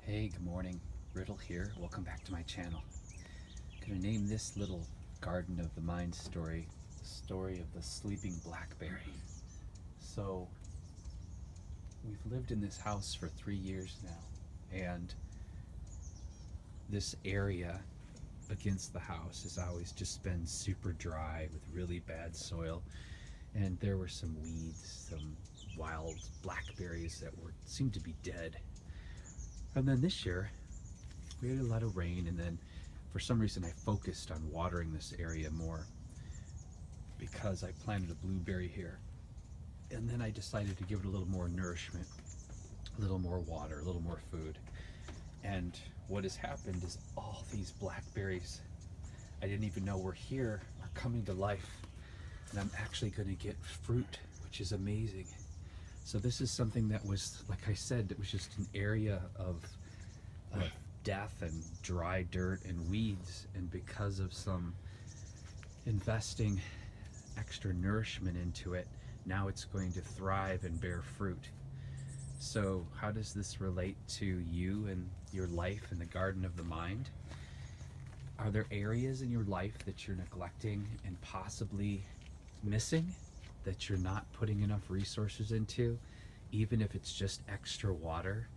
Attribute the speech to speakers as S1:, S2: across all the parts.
S1: Hey, good morning. Riddle here. Welcome back to my channel. I'm going to name this little Garden of the Mind story the story of the sleeping blackberry. So, we've lived in this house for 3 years now, and this area against the house has always just been super dry with really bad soil, and there were some weeds, some wild blackberries that seemed to be dead. And then this year we had a lot of rain, and then for some reason I focused on watering this area more because I planted a blueberry here. And then I decided to give it a little more nourishment, a little more water, a little more food. And what has happened is all these blackberries I didn't even know were here are coming to life, and I'm actually going to get fruit, which is amazing. So this is something that was, like I said, it was just an area of death and dry dirt and weeds, and because of some investing extra nourishment into it, now it's going to thrive and bear fruit. So how does this relate to you and your life in the garden of the mind? Are there areas in your life that you're neglecting and possibly missing, that you're not putting enough resources into, even if it's just extra water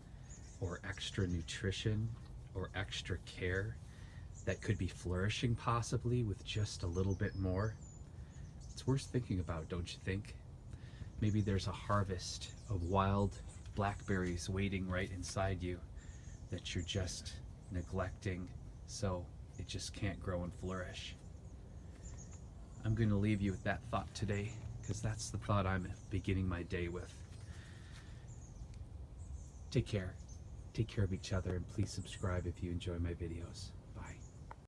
S1: or extra nutrition or extra care, that could be flourishing possibly with just a little bit more? It's worth thinking about, don't you think? Maybe there's a harvest of wild blackberries waiting right inside you that you're just neglecting, so it just can't grow and flourish. I'm going to leave you with that thought today, because that's the thought I'm beginning my day with. Take care. Take care of each other, and please subscribe if you enjoy my videos.